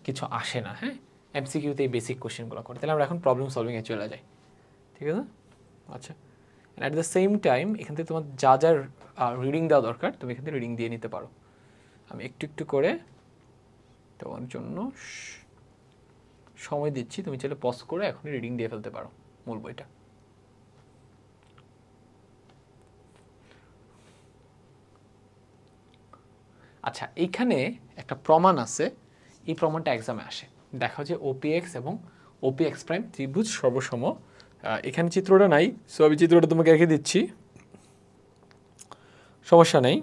কিছু আসে না, হ্যাঁ, এমসিকিউতে এই বেসিক কোশ্চেনগুলো করে। তাহলে আমরা এখন প্রবলেম সলভিংয়ে চলে যাই, ঠিক আছে। আচ্ছা, অ্যাট দ্য সেম টাইম এখান থেকে তোমার যা যা রিডিং দেওয়া দরকার তুমি এখান থেকে রিডিং দিয়ে নিতে পারো। আমি একটু একটু করে তোমার জন্য সময় দিচ্ছি, তুমি চাইলে পজ করে এখনই রিডিং দিয়ে ফেলতে পারো মূল বইটা। আচ্ছা, এইখানে একটা প্রমাণ আছে, এই প্রমাণটা এক্সামে আসে। দেখো যে ওপিএক্স এবং ওপিএক্স প্রাইম ত্রিভুজ সর্বসম, এখানে চিত্রটা নাই, সো আমি চিত্রটা তোমাকে এঁকে দিচ্ছি, সমস্যা নেই।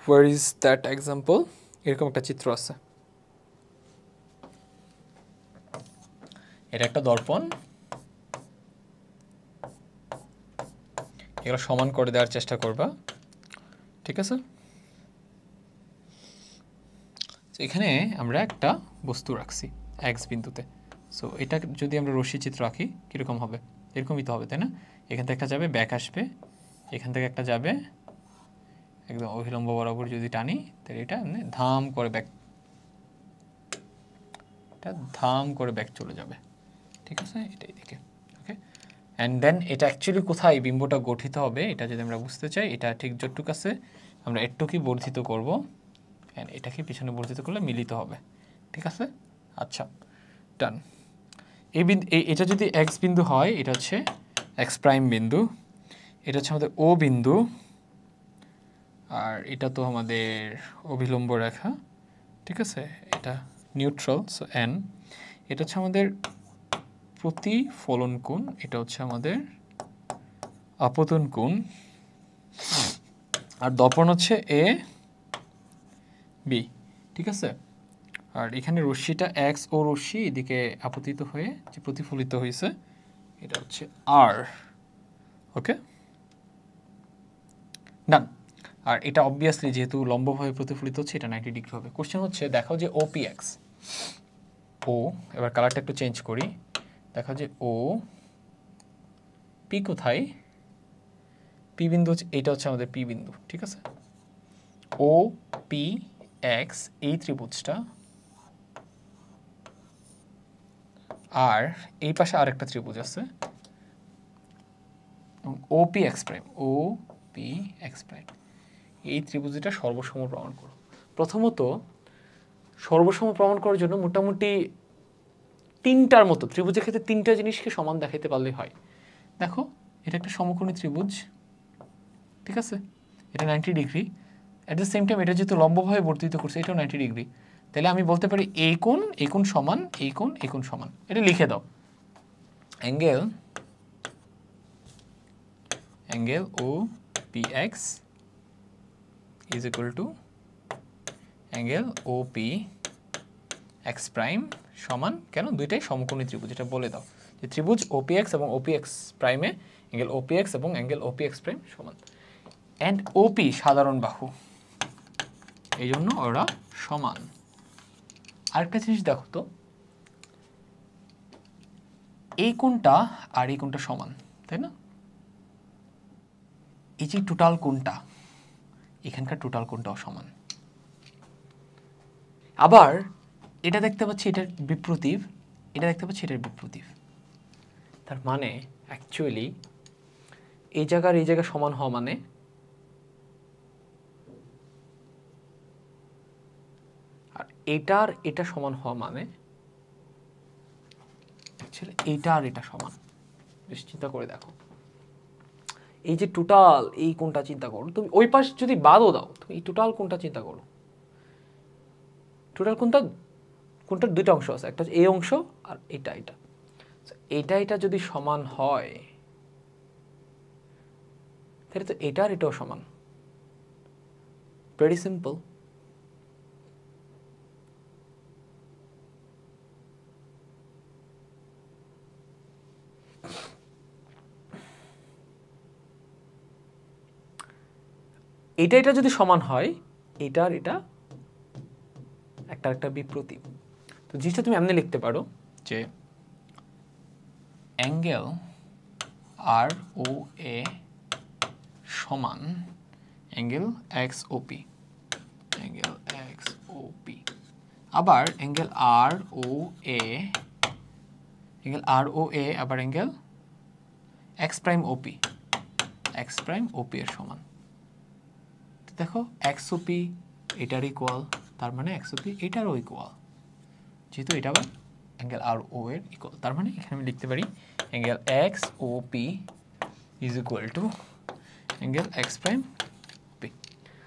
Where is that example? এরকম একটা চিত্র আছে, এটা একটা দর্পণ, এগুলো সমান করে দেওয়ার চেষ্টা করবা, ঠিক আছে। এখানে আমরা একটা বস্তু রাখছি এক্স বিন্দুতে, সো এটা যদি আমরা রশ্মি চিত্র আঁকি কীরকম হবে, এরকমই তো হবে, তাই না। এখান থেকে একটা যাবে, ব্যাক আসবে, এখান থেকে একটা যাবে একদম অভিলম্ব বরাবর যদি টানি, তাহলে এটা ধাম করে ব্যাক চলে যাবে, ঠিক আছে, এটাই দিকে, ওকে। অ্যান্ড দেন এটা অ্যাকচুয়ালি কোথায় বিম্বটা গঠিত হবে এটা যদি আমরা বুঝতে চাই, এটা ঠিক যতটুকু আছে আমরা একটুকুই বর্ধিত করব, অ্যান্ড এটাকে পিছনে বর্ধিত করলে মিলিত হবে, ঠিক আছে। আচ্ছা, ডান। এটা যদি এক্স বিন্দু হয়, এটা হচ্ছে এক্স প্রাইম বিন্দু, এটা হচ্ছে আমাদের ও বিন্দু, আর এটা তো আমাদের অভিলম্ব রেখা, ঠিক আছে, এটা নিউট্রাল, সো এন। এটা হচ্ছে আমাদের প্রতিফলন কোণ, এটা হচ্ছে আমাদের আপতন কোণ, আর দর্পণ হচ্ছে এ বি, ঠিক আছে। আর এখানে রশ্মিটা এক্স ও রশ্মি এদিকে আপতিত হয়ে যে প্রতিফলিত হয়েছে, এটা হচ্ছে আর, ওকে, ডান। আর এটা অবভিয়াসলি যেহেতু লম্বভাবে প্রতিফলিত হচ্ছে, এটা 90 ডিগ্রি হবে। কোশ্চেন হচ্ছে দেখো যে ওপিএক্স, ও, এবার কালারটা একটু চেঞ্জ করি, দেখা যে ও পি কোথায়, পি বিন্দু হচ্ছে এইটা, হচ্ছে আমাদের পি বিন্দু, ঠিক আছে। ও পি এক্স এই ত্রিভুজটা, আর এই পাশে আরেকটা ত্রিভুজ আছে O P X prime, O P X prime, এই ত্রিভুজটা সর্বসম প্রমাণ করো। প্রথমত সর্বসম প্রমাণ করার জন্য মোটামুটি তিনটার মতো ত্রিভুজের ক্ষেত্রে তিনটা জিনিসকে সমান দেখাইতে পারলেই হয়। দেখো এটা একটা সমকোণী ত্রিভুজ, ঠিক আছে, এটা 90 degree, at the same time এটা যেহেতু লম্বভাবে বর্ধিত করছে এটাও 90 ডিগ্রি, তাহলে আমি বলতে পারি এই কোণ সমান এই কোণ সমান। এটা লিখে দাও, angle O P X is equal to angle O P X prime সমান, কেন দুইটাই সমকোণী ত্রিভুজ, এটা বলে দাও যে ত্রিভুজ ওপিএক্স এবং ওপিএক্স প্রাইমে অ্যাঙ্গেল ওপিএক্স এবং অ্যাঙ্গেল ওপিএক্স প্রাইম সমান, অ্যান্ড ওপি সাধারণ বাহু, এই জন্য ওরা সমান। আরেকটা জিনিস দেখো তো, এই কোণটা আর এই কোণটা সমান, তাই না? এই যে টোটাল কোণটা, এখানকার টোটাল কোণটাও সমান। আবার এটা দেখতে পাচ্ছি এটার বিপ্রতীপ, এটা দেখতে পাচ্ছি এটার বিপ্রতীপ, তার মানে অ্যাকচুয়ালি এই জায়গা সমান হওয়া মানে আর এটা সমান হওয়া মানে অ্যাকচুয়ালি এইটা আর এটা সমান। বেশ চিন্তা করে দেখো, এই যে টোটাল এই কোণটা চিন্তা করো, তুমি ওই পাশ যদি বাদও দাও, তুমি এই টোটাল কোণটা চিন্তা করো, টোটাল কোণটার দুইটা অংশ আছে, একটা হচ্ছে এই অংশ আর এটা যদি সমান হয় তাহলে তো এটা আর এটাও সমান। Very simple. এটা যদি সমান হয়, এটা আর এটা একটা বিপ্রতীপ। তো জিনিসটা তুমি এমনি লিখতে পারো যে অ্যাঙ্গেল আর ও এ সমান angle X O P, angle X O P. আবার অ্যাঙ্গেল আর ও এ আবার angle X prime OP, X prime OP এর সমান। দেখো এক্স ও পি এটার ইকুয়াল, তার মানে এক্স ও পি এটারও ইকুয়াল, যেহেতু এটা আবার অ্যাঙ্গেল আর ও এর ইকুয়াল, তার মানে এখানে আমি লিখতে পারি angle X O P is equal to angle X prime P.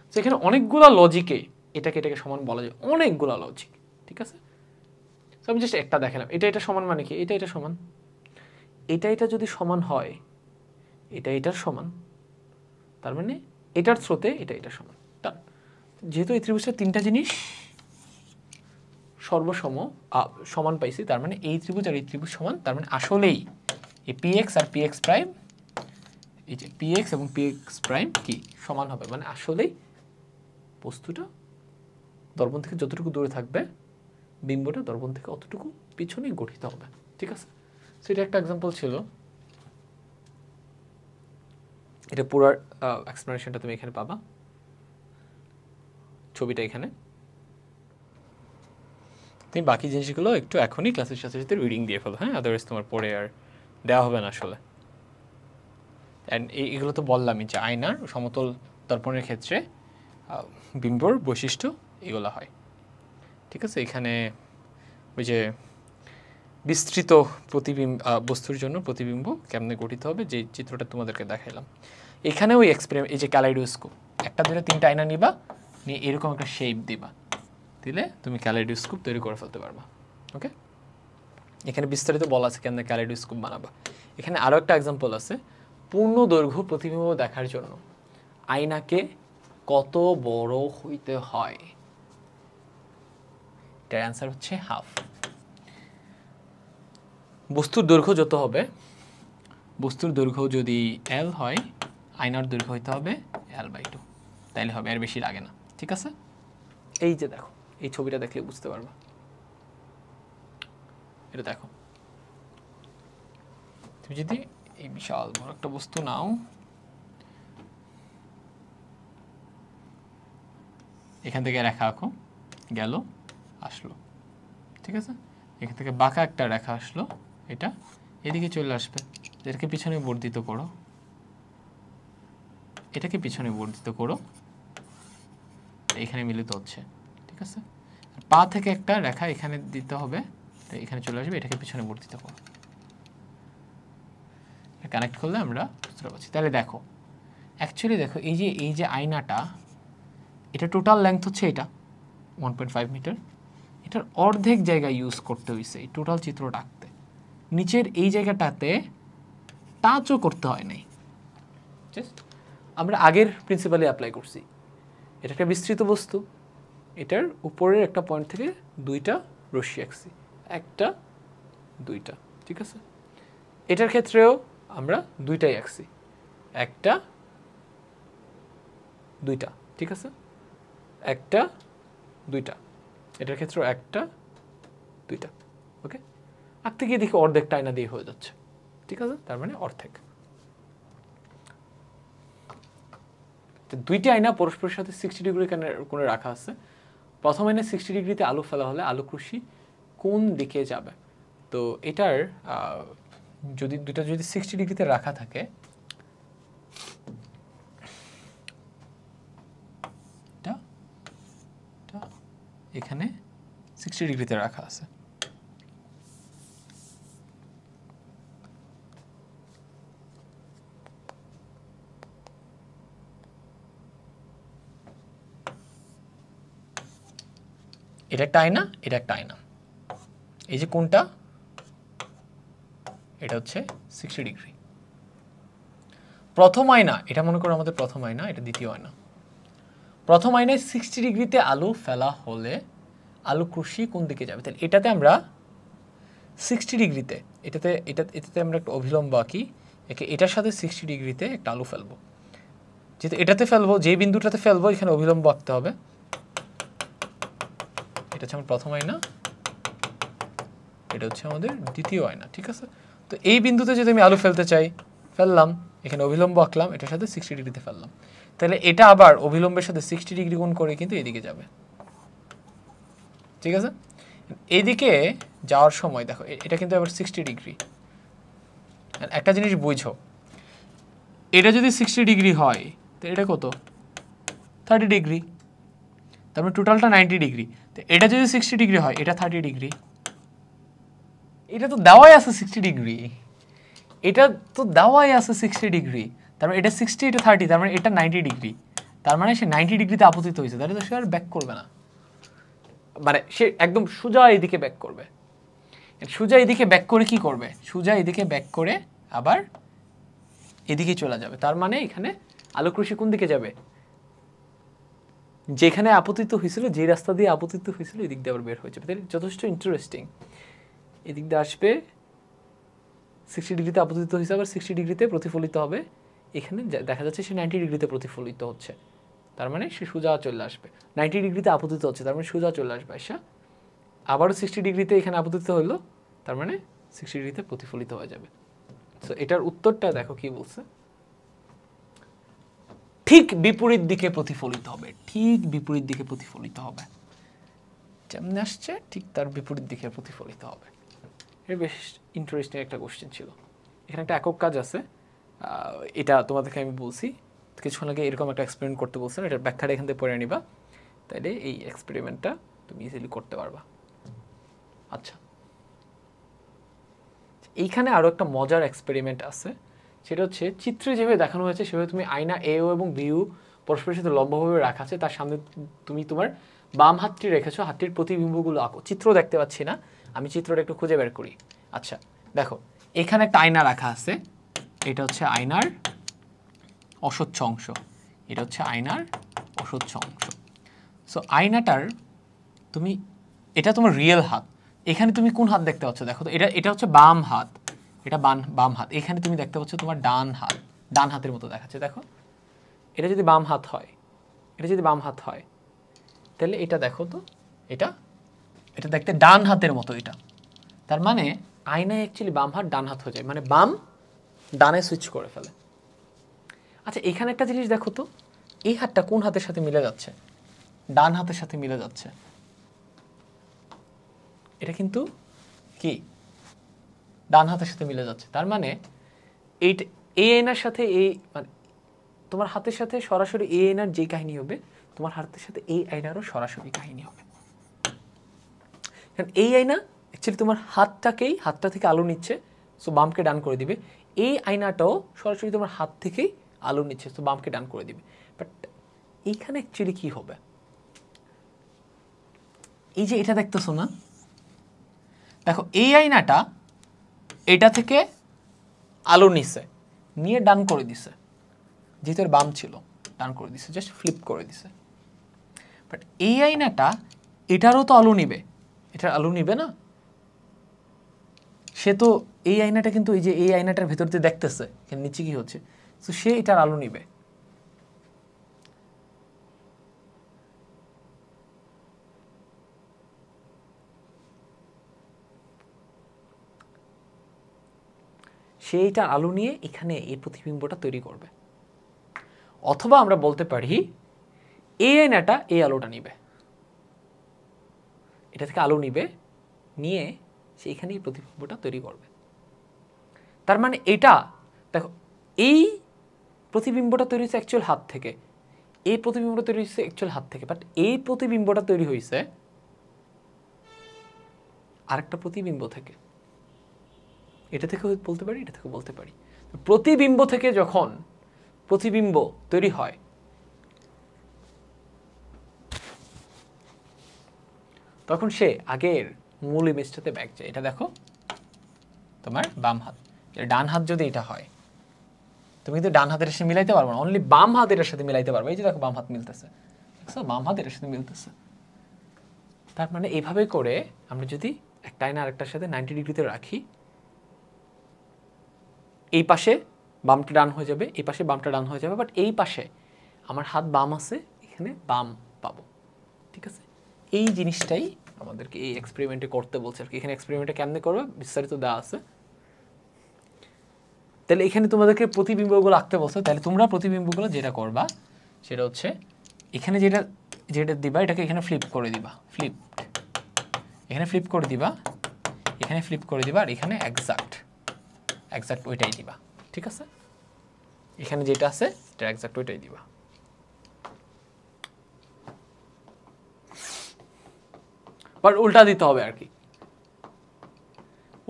তো এখানে অনেকগুলা লজিকে এটাকে সমান বলা যায়, অনেকগুলা লজিক, ঠিক আছে। তো আমি জাস্ট একটা দেখালাম, এটা সমান মানে কি, এটা সমান, এটা যদি সমান হয়, এটার সমান, তার মানে এটার স্রোতে এটা সমান। যেহেতু এই ত্রিভুজটা তিনটা জিনিস সমান পাইছি, তার মানে এই ত্রিভুজ আর এই ত্রিভুজ সমান, তার মানে আসলেই এই পি এক্স আর পি এক্স প্রাইম, এই যে পি এক্স এবং পি এক্স প্রাইম কি সমান হবে, মানে আসলেই বস্তুটা দর্পণ থেকে যতটুকু দূরে থাকবে বিম্বটা দর্পণ থেকে অতটুকু পিছনে গঠিত হবে, ঠিক আছে। সো এটা একটা এক্সাম্পল ছিল, এটা পুরো এক্সপ্লেনেশনটা তুমি এখানে পাবা, ছবিটা এখানে। তুমি বাকি জিনিসগুলো একটু এখনই ক্লাসের সাথে সাথে রিডিং দিয়ে ফেলো, হ্যাঁ, আদারওয়াইজ তোমার পরে আর দেওয়া হবে না আসলে। অ্যান্ড এইগুলো তো বললামই যে আয়নার সমতল দর্পণের ক্ষেত্রে বিম্বর বৈশিষ্ট্য এগুলো হয়, ঠিক আছে। এখানে ওই যে বিস্তৃত বস্তুর জন্য প্রতিবিম্ব কেমনে গঠিত হবে, যে চিত্রটা তোমাদেরকে দেখাইলাম, এখানে ওই এক্সপেরিমেন্ট, এই যে ক্যালাইডোস্কোপ, একটা দুটো তিনটা আয়না নিবা, নিয়ে এরকম একটা শেপ দিবা, দিলে তুমি ক্যালাইডোস্কোপ তৈরি করে ফেলতে পারবা। ওকে, এখানে বিস্তারিত বলা আছে কেমনে ক্যালাইডোস্কোপ বানাবা। এখানে আরও একটা এক্সাম্পল আছে, পূর্ণ দৈর্ঘ্য প্রতিবিম্ব দেখার জন্য আয়নাকে কত বড় হইতে হয়, এটার অ্যান্সার হচ্ছে হাফ। বস্তুর দৈর্ঘ্য যত হবে, বস্তুর দৈর্ঘ্য যদি এল হয়, আয়নার দৈর্ঘ্য হইতে হবে L/2, তাইলে হবে, এর বেশি লাগে না, ঠিক আছে। এই যে দেখো, এই ছবিটা দেখলে বুঝতে পারবা। এটা দেখো, তুমি যদি এই বিশাল বড় একটা বস্তু নাও, এখান থেকে রেখা আঁকো, গেল আসলো, ঠিক আছে, এখান থেকে বাঁকা একটা রেখা আসলো, এটা এদিকে চলে আসবে, এটাকে পিছনে বর্ধিত করো, এটাকে পিছনে বর্ধিত করো, এখানে মিলিত হচ্ছে, ঠিক আছে, পা থেকে একটা রেখা এখানে দিতে হবে, এখানে চলে আসবে, এটাকে পিছনে বর্ধিত করো, কানেক্ট করলে আমরা বুঝতে পারছি। তাহলে দেখো, অ্যাকচুয়ালি দেখো এই যে আয়নাটা, এটা টোটাল লেন্থ হচ্ছে এটা 1.5 মিটার, এটার অর্ধেক জায়গা ইউজ করতে হয়েছে এই টোটাল চিত্রটা আঁকতে, নিচের এই জায়গাটাতে টাচও করতে হয় নাই, জাস্ট আমরা আগের প্রিন্সিপালে অ্যাপ্লাই করছি। এটা একটা বিস্তৃত বস্তু, এটার উপরের একটা পয়েন্ট থেকে দুইটা রশ্মি আঁকছি, একটা দুইটা, ঠিক আছে, এটার ক্ষেত্রেও আমরা দুইটাই আঁকছি, একটা দুইটা, ঠিক আছে, একটা দুইটা, এটার ক্ষেত্রেও একটা দুইটা, ওকে, আঁকতে গিয়ে দেখি অর্ধেকটা আয়না দিয়ে হয়ে যাচ্ছে, ঠিক আছে, তার মানে অর্ধেক। দুইটি আয়না পরস্পরের সাথে 60 ডিগ্রি কোণে রাখা আছে। প্রথম আয়না 60 ডিগ্রিতে আলো ফেলা হলে আলোক রশ্মি কোন দিকে যাবে? তো এটার যদি দুইটা যদি 60 ডিগ্রিতে রাখা থাকে, এখানে 60 ডিগ্রিতে রাখা আছে, এটা একটা আয়না, এটা একটা আয়না, এই যে কোনটা, এটা হচ্ছে 60 ডিগ্রি। প্রথম আয়না, এটা মনে করো আমাদের প্রথম আয়না, এটা দ্বিতীয় আয়না। প্রথম আয়নায় 60 ডিগ্রিতে আলো ফেলা হলে আলোক রশ্মি কোন দিকে যাবে? তাহলে এটাতে আমরা 60 ডিগ্রিতে, এটাতে আমরা একটা অভিলম্ব আঁকি, এটার সাথে 60 ডিগ্রিতে একটা আলো ফেলবো, যেহেতু এটাতে ফেলবো, যে বিন্দুটাতে ফেলবো এখানে অভিলম্ব আঁকতে হবে। এটা হচ্ছে আমার প্রথম আয়না, এটা হচ্ছে আমাদের দ্বিতীয় আয়না, ঠিক আছে। তো এই বিন্দুতে যদি আমি আলো ফেলতে চাই, ফেললাম, এখানে অভিলম্ব আঁকলাম, এটার সাথে 60 ডিগ্রিতে ফেললাম, তাহলে এটা আবার অভিলম্বের সাথে 60 ডিগ্রি কোণ করে কিন্তু এদিকে যাবে, ঠিক আছে। এইদিকে যাওয়ার সময় দেখো, এটা কিন্তু আবার 60 ডিগ্রি। একটা জিনিস বুঝো, এটা যদি 60 ডিগ্রি হয়, তো এটা কত? 30 ডিগ্রি, তারপরে টোটালটা 90 ডিগ্রি। তো এটা যদি 60 ডিগ্রি হয়, এটা 30 ডিগ্রি, এটা তো দেওয়াই আছে 60 ডিগ্রি, এটা তো দেওয়াই আছে 60 ডিগ্রি, তার মানে এটা 60, এটা 30, তার মানে এটা 90 ডিগ্রি, তার মানে সে 90 ডিগ্রিতে আপতিত হয়েছে, তাহলে তো সে আর ব্যাক করবে না, মানে সে একদম সোজা এদিকে ব্যাক করবে। সোজা এদিকে ব্যাক করে কি করবে? সোজা এদিকে ব্যাক করে আবার এদিকে চলে যাবে, তার মানে এখানে আলোক রশ্মি কোন দিকে যাবে? যেখানে আপতিত হয়েছিল, যে রাস্তা দিয়ে আপতিত হয়েছিল, এদিক দিয়ে আবার বের হয়ে যাবে। তাহলে যথেষ্ট ইন্টারেস্টিং। এদিক দিয়ে আসবে, 60 ডিগ্রিতে আপতিত হয়েছে, আবার 60 ডিগ্রিতে প্রতিফলিত হবে, এখানে দেখা যাচ্ছে সে 90 ডিগ্রিতে প্রতিফলিত হচ্ছে, তার মানে সে সোজা চলে আসবে। 90 ডিগ্রিতে আপতিত হচ্ছে, তার মানে সোজা চলে আসবে, আচ্ছা আবারও 60 ডিগ্রিতে এখানে আপতিত হলো, তার মানে 60 ডিগ্রিতে প্রতিফলিত হয়ে যাবে। তো এটার উত্তরটা দেখো কি বলছে, ঠিক বিপরীত দিকে প্রতিফলিত হবে, ঠিক বিপরীত দিকে প্রতিফলিত হবে, যেমন আসছে ঠিক তার বিপরীত দিকে প্রতিফলিত হবে। এর বেশ ইন্টারেস্টিং একটা কোশ্চেন ছিল। এখানে একটা একক কাজ আছে, এটা তোমাদেরকে আমি বলছি, কিছুক্ষণ আগে এরকম একটা এক্সপেরিমেন্ট করতে বলছেন, এটার ব্যাখ্যাটা এখান থেকে পড়ে নিবা, তাইলে এই এক্সপেরিমেন্টটা তুমি ইজিলি করতে পারবা। আচ্ছা, এইখানে আরও একটা মজার এক্সপেরিমেন্ট আছে, সেটা হচ্ছে চিত্রে যেভাবে দেখানো হয়েছে সেভাবে তুমি আয়না এও এবং বিও পরস্পরের সাথে লম্বভাবে রাখা আছে, তার সামনে তুমি তোমার বাম হাতটি রেখেছো, হাতটির প্রতিবিম্বগুলো আঁকো। চিত্র দেখতে পাচ্ছি না, আমি চিত্রটা একটু খুঁজে বের করি। আচ্ছা দেখো, এখানে একটা আয়না রাখা আছে, এটা হচ্ছে আয়নার অস্বচ্ছ অংশ, এটা হচ্ছে আয়নার অস্বচ্ছ অংশ। সো আয়নাটার তুমি, এটা তোমার রিয়েল হাত, এখানে তুমি কোন হাত দেখতে পাচ্ছ? দেখো তো, এটা হচ্ছে বাম হাত, এটা বাম হাত, এখানে তুমি দেখতে পাচ্ছ তোমার ডান হাত, ডান হাতের মতো দেখাচ্ছে। দেখো, এটা যদি বাম হাত হয়, এটা যদি বাম হাত হয়, তাহলে এটা দেখো তো, এটা দেখতে ডান হাতের মতো, এটা তার মানে আয়নায় অ্যাকচুয়ালি বাম হাত ডান হাত হয়ে যায়, মানে বাম ডানে সুইচ করে ফেলে। আচ্ছা এখানে একটা জিনিস দেখো তো, এই হাতটা কোন হাতের সাথে মিলে যাচ্ছে? ডান হাতের সাথে মিলে যাচ্ছে। এটা কিন্তু কি ডান হাতের সাথে মিলে যাচ্ছে। তার মানে এই আয়নার সাথে এই মানে তোমার হাতের সাথে সরাসরি এই আয়নার যে কাহিনী হবে, তোমার হাতের সাথে এই আয়নারও সরাসরি কাহিনী হবে। কারণ এই আয়না অ্যাকচুয়ালি তোমার হাতটা থেকে আলো নিচ্ছে, সো বামকে ডান করে দিবে। এই আয়নাটাও সরাসরি তোমার হাত থেকেই আলো নিচ্ছে, সো বামকে ডান করে দিবে। বাট এইখানে অ্যাকচুয়ালি কি হবে? এই যে এটা দেখতেছো না, দেখো এই আয়নাটা এটা থেকে আলো নিছে, নিয়ে ডান করে দিছে, যেহেতু এর বাম ছিল ডান করে দিছে, জাস্ট ফ্লিপ করে দিছে। বাট এই আয়নাটা এটারও তো আলো নিবে, এটার আলো নিবে না? সে তো এই আয়নাটা কিন্তু এই যে এই আয়নাটার ভেতর দিয়ে দেখতেছে এখানে নিচে কি হচ্ছে, তো সে এটার আলো নিবে। সে এটার আলো নিয়ে এখানে এই প্রতিবিম্বটা তৈরি করবে। অথবা আমরা বলতে পারি এই আয়নাটা এই আলোটা নিবে, এটা থেকে আলো নিবে, নিয়ে সে এখানে এই প্রতিবিম্বটা তৈরি করবে। তার মানে এটা দেখো, এই প্রতিবিম্বটা তৈরি হয়েছে অ্যাকচুয়াল হাত থেকে, এই প্রতিবিম্বটা তৈরি হয়েছে অ্যাকচুয়াল হাত থেকে, বাট এই প্রতিবিম্বটা তৈরি হয়েছে আরেকটা প্রতিবিম্ব থেকে। এটা থেকে বলতে পারি, এটা থেকে বলতে পারি। প্রতিবিম্ব থেকে যখন প্রতিবিম্ব তৈরি হয়, তখন সে আগের মূল ইমেজটাতে ব্যাক যায়। এটা দেখো তোমার বাম হাত, ডান হাত যদি এটা হয়, তুমি কিন্তু ডান হাতের সাথে মিলাইতে পারবো না, অনলি বাম হাত এটার সাথে মিলাইতে পারবো। এই যে দেখো বাম হাত মিলতেছে, দেখছো বাম হাত এটার সাথে মিলতেছে। তার মানে এইভাবে করে আমরা যদি একটা আয়না আরেকটার সাথে 90 ডিগ্রিতে রাখি, এই পাশে বামটা ডান হয়ে যাবে, এই পাশে বামটা ডান হয়ে যাবে, বাট এই পাশে আমার হাত বাম আছে, এখানে বাম পাবো। ঠিক আছে, এই জিনিসটাই আমাদেরকে এই এক্সপেরিমেন্টে করতে বলছে আর কি। এখানে এক্সপেরিমেন্টে কেমনে করবে বিস্তারিত দেওয়া আছে। তাহলে এখানে তোমাদেরকে প্রতিবিম্বগুলো আঁকতে বলছে, তাহলে তোমরা প্রতিবিম্বগুলো যেটা করবা সেটা হচ্ছে এখানে যেটা যেটা দিবা এটাকে এখানে ফ্লিপ করে দিবা, এখানে ফ্লিপ করে দিবা, এখানে ফ্লিপ করে দিবা, আর এখানে এক্সাক্ট ওইটাই দিবা। ঠিক আছে, এখানে যেটা আছে সেটা এক্সাক্ট ওইটাই দিবা। বাট উল্টা দিতে হবে আর কি,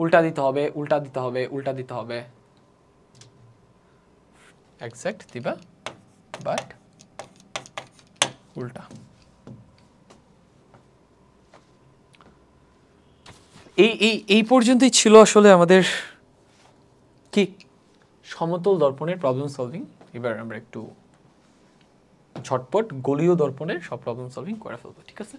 উল্টা দিতে হবে, উল্টা দিতে হবে, উল্টা দিতে হবে। এক্সাক্ট দিবা বাট উল্টা। এই পর্যন্তই ছিল আসলে আমাদের কি সমতল দর্পণের প্রবলেম সলভিং। এবার আমরা একটু ঝটপট গোলীয় দর্পণের সব প্রবলেম সলভিং করে ফেলবো। ঠিক আছে।